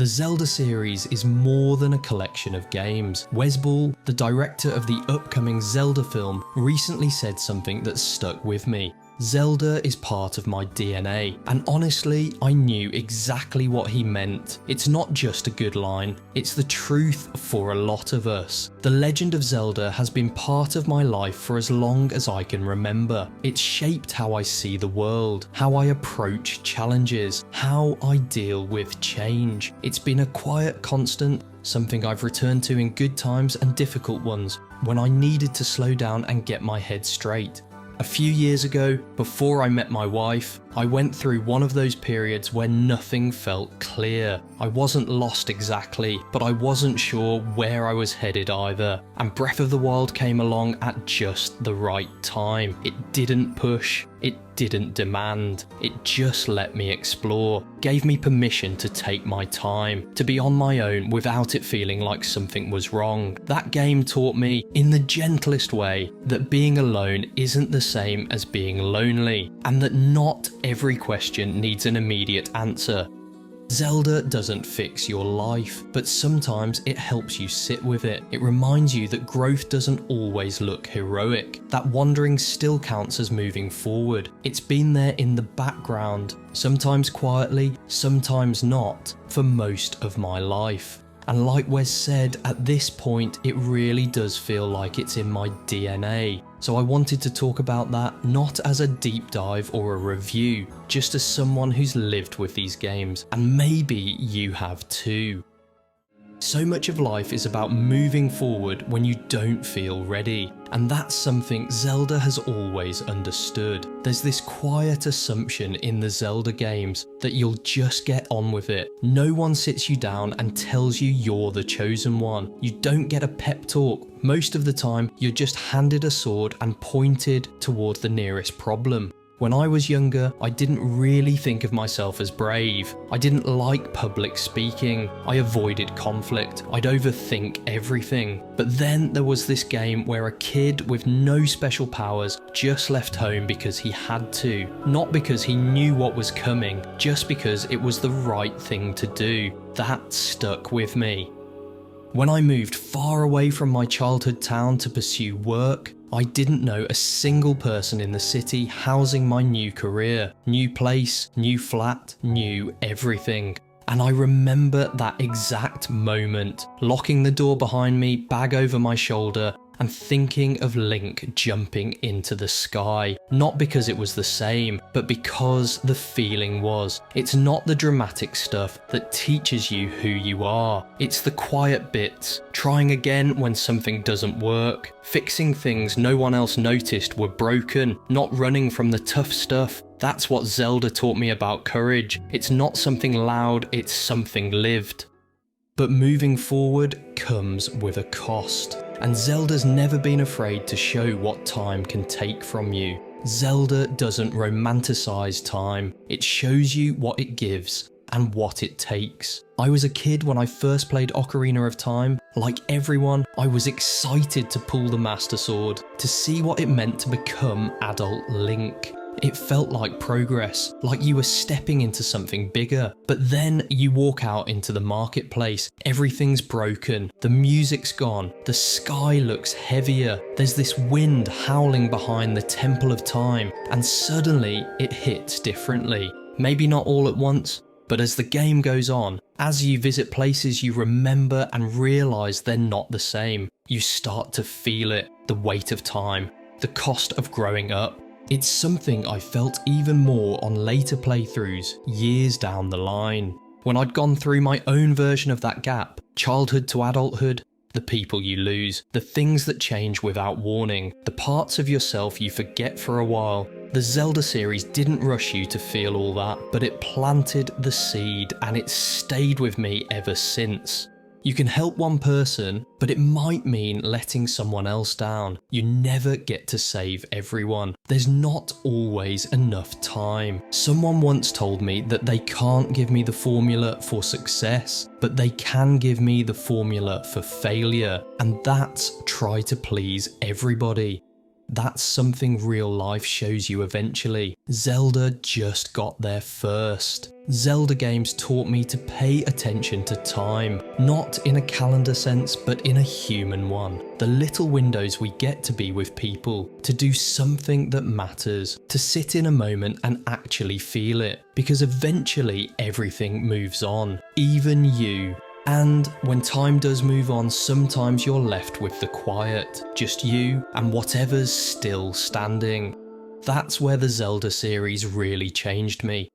The Zelda series is more than a collection of games. Wes Ball, the director of the upcoming Zelda film, recently said something that stuck with me. Zelda is part of my DNA, and honestly, I knew exactly what he meant. It's not just a good line, it's the truth for a lot of us. The Legend of Zelda has been part of my life for as long as I can remember. It's shaped how I see the world, how I approach challenges, how I deal with change. It's been a quiet constant, something I've returned to in good times and difficult ones, when I needed to slow down and get my head straight. A few years ago, before I met my wife, I went through one of those periods where nothing felt clear. I wasn't lost exactly, but I wasn't sure where I was headed either. And Breath of the Wild came along at just the right time. It didn't push, it didn't demand, it just let me explore, gave me permission to take my time, to be on my own without it feeling like something was wrong. That game taught me, in the gentlest way, that being alone isn't the same as being lonely, and that not every question needs an immediate answer. Zelda doesn't fix your life, but sometimes it helps you sit with it. It reminds you that growth doesn't always look heroic, that wandering still counts as moving forward. It's been there in the background, sometimes quietly, sometimes not, for most of my life. And like Wes said, at this point it really does feel like it's in my DNA. So I wanted to talk about that not as a deep dive or a review, just as someone who's lived with these games, and maybe you have too. So much of life is about moving forward when you don't feel ready, and that's something Zelda has always understood. There's this quiet assumption in the Zelda games that you'll just get on with it. No one sits you down and tells you you're the chosen one. You don't get a pep talk. Most of the time, you're just handed a sword and pointed toward the nearest problem. When I was younger, I didn't really think of myself as brave. I didn't like public speaking. I avoided conflict. I'd overthink everything. But then there was this game where a kid with no special powers just left home because he had to. Not because he knew what was coming, just because it was the right thing to do. That stuck with me. When I moved far away from my childhood town to pursue work, I didn't know a single person in the city housing my new career, new place, new flat, new everything. And I remember that exact moment, locking the door behind me, bag over my shoulder, and thinking of Link jumping into the sky. Not because it was the same, but because the feeling was. It's not the dramatic stuff that teaches you who you are. It's the quiet bits, trying again when something doesn't work, fixing things no one else noticed were broken, not running from the tough stuff. That's what Zelda taught me about courage. It's not something loud, it's something lived. But moving forward comes with a cost. And Zelda's never been afraid to show what time can take from you. Zelda doesn't romanticize time, it shows you what it gives and what it takes. I was a kid when I first played Ocarina of Time. Like everyone, I was excited to pull the Master Sword, to see what it meant to become adult Link. It felt like progress, like you were stepping into something bigger. But then you walk out into the marketplace, everything's broken, the music's gone, the sky looks heavier, there's this wind howling behind the Temple of Time, and suddenly it hits differently. Maybe not all at once, but as the game goes on, as you visit places you remember and realise they're not the same, you start to feel it, the weight of time, the cost of growing up. It's something I felt even more on later playthroughs, years down the line. When I'd gone through my own version of that gap, childhood to adulthood, the people you lose, the things that change without warning, the parts of yourself you forget for a while. The Zelda series didn't rush you to feel all that, but it planted the seed and it's stayed with me ever since. You can help one person, but it might mean letting someone else down. You never get to save everyone. There's not always enough time. Someone once told me that they can't give me the formula for success, but they can give me the formula for failure, and that's try to please everybody. That's something real life shows you eventually. Zelda just got there first. Zelda games taught me to pay attention to time, not in a calendar sense, but in a human one. The little windows we get to be with people, to do something that matters, to sit in a moment and actually feel it, because eventually everything moves on, even you. And when time does move on, sometimes you're left with the quiet, just you and whatever's still standing. That's where the Zelda series really changed me.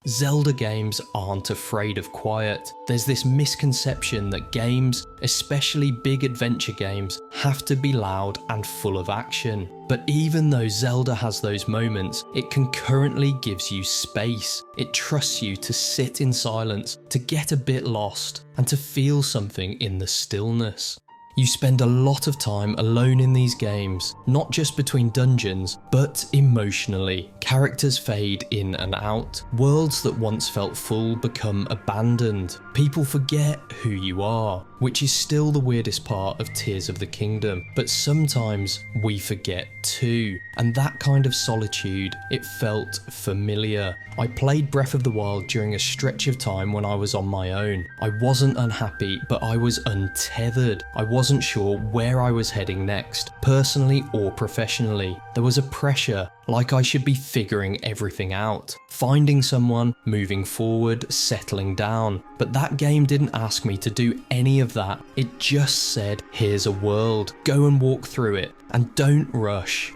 Zelda games aren't afraid of quiet. There's this misconception that games, especially big adventure games, have to be loud and full of action. But even though Zelda has those moments, it concurrently gives you space. It trusts you to sit in silence, to get a bit lost, and to feel something in the stillness. You spend a lot of time alone in these games, not just between dungeons, but emotionally. Characters fade in and out. Worlds that once felt full become abandoned. People forget who you are, which is still the weirdest part of Tears of the Kingdom, but sometimes we forget too. And that kind of solitude, it felt familiar. I played Breath of the Wild during a stretch of time when I was on my own. I wasn't unhappy, but I was untethered. I wasn't sure where I was heading next, personally or professionally. There was a pressure, like I should be figuring everything out, finding someone, moving forward, settling down. But that game didn't ask me to do any of that. It just said, here's a world, go and walk through it, and don't rush.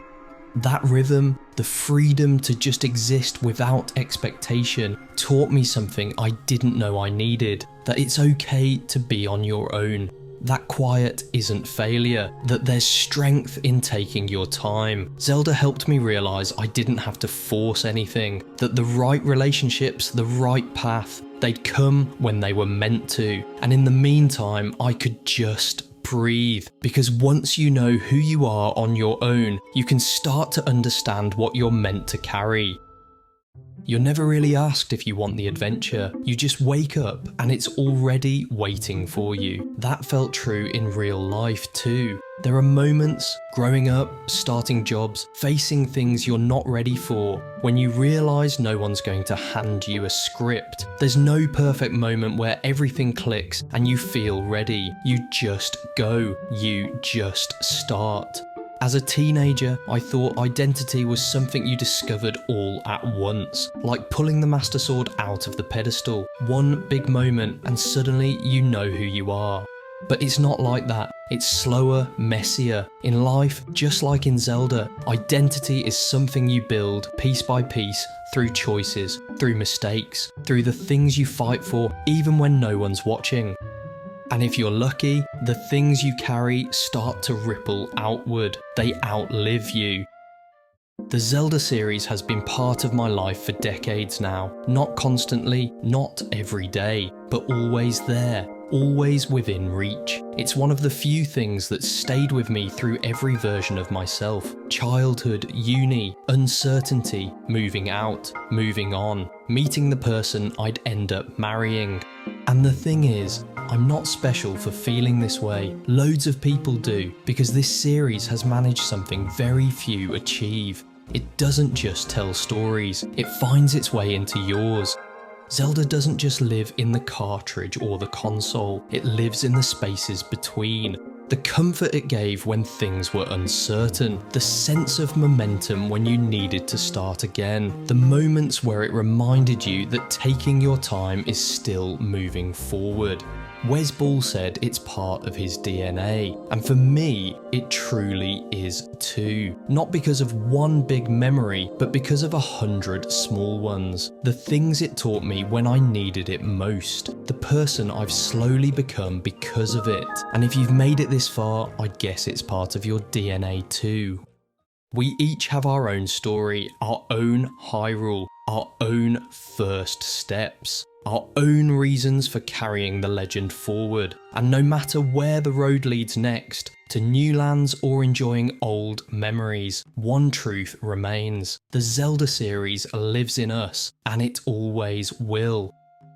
That rhythm, the freedom to just exist without expectation, taught me something I didn't know I needed, that it's okay to be on your own. That quiet isn't failure, that there's strength in taking your time. Zelda helped me realise I didn't have to force anything, that the right relationships, the right path, they'd come when they were meant to, and in the meantime I could just breathe, because once you know who you are on your own, you can start to understand what you're meant to carry. You're never really asked if you want the adventure, you just wake up and it's already waiting for you. That felt true in real life too. There are moments, growing up, starting jobs, facing things you're not ready for, when you realise no one's going to hand you a script. There's no perfect moment where everything clicks and you feel ready. You just go, you just start. As a teenager, I thought identity was something you discovered all at once, like pulling the Master Sword out of the pedestal. One big moment and suddenly you know who you are. But it's not like that. It's slower, messier. In life, just like in Zelda, identity is something you build piece by piece through choices, through mistakes, through the things you fight for even when no one's watching. And if you're lucky, the things you carry start to ripple outward. They outlive you. The Zelda series has been part of my life for decades now. Not constantly, not every day, but always there, always within reach. It's one of the few things that stayed with me through every version of myself. Childhood, uni, uncertainty, moving out, moving on, meeting the person I'd end up marrying. And the thing is, I'm not special for feeling this way. Loads of people do, because this series has managed something very few achieve. It doesn't just tell stories, it finds its way into yours. Zelda doesn't just live in the cartridge or the console, it lives in the spaces between. The comfort it gave when things were uncertain, the sense of momentum when you needed to start again, the moments where it reminded you that taking your time is still moving forward. Wes Ball said it's part of his DNA, and for me, it truly is too. Not because of one big memory, but because of 100 small ones. The things it taught me when I needed it most. The person I've slowly become because of it. And if you've made it this far, I guess it's part of your DNA too. We each have our own story, our own Hyrule, our own first steps. Our own reasons for carrying the legend forward, and no matter where the road leads next, to new lands or enjoying old memories, one truth remains. The Zelda series lives in us, and it always will.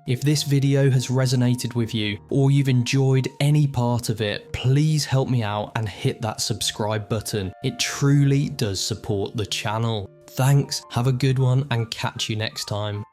If this video has resonated with you or you've enjoyed any part of it, please help me out and hit that subscribe button. It truly does support the channel. Thanks, have a good one and catch you next time.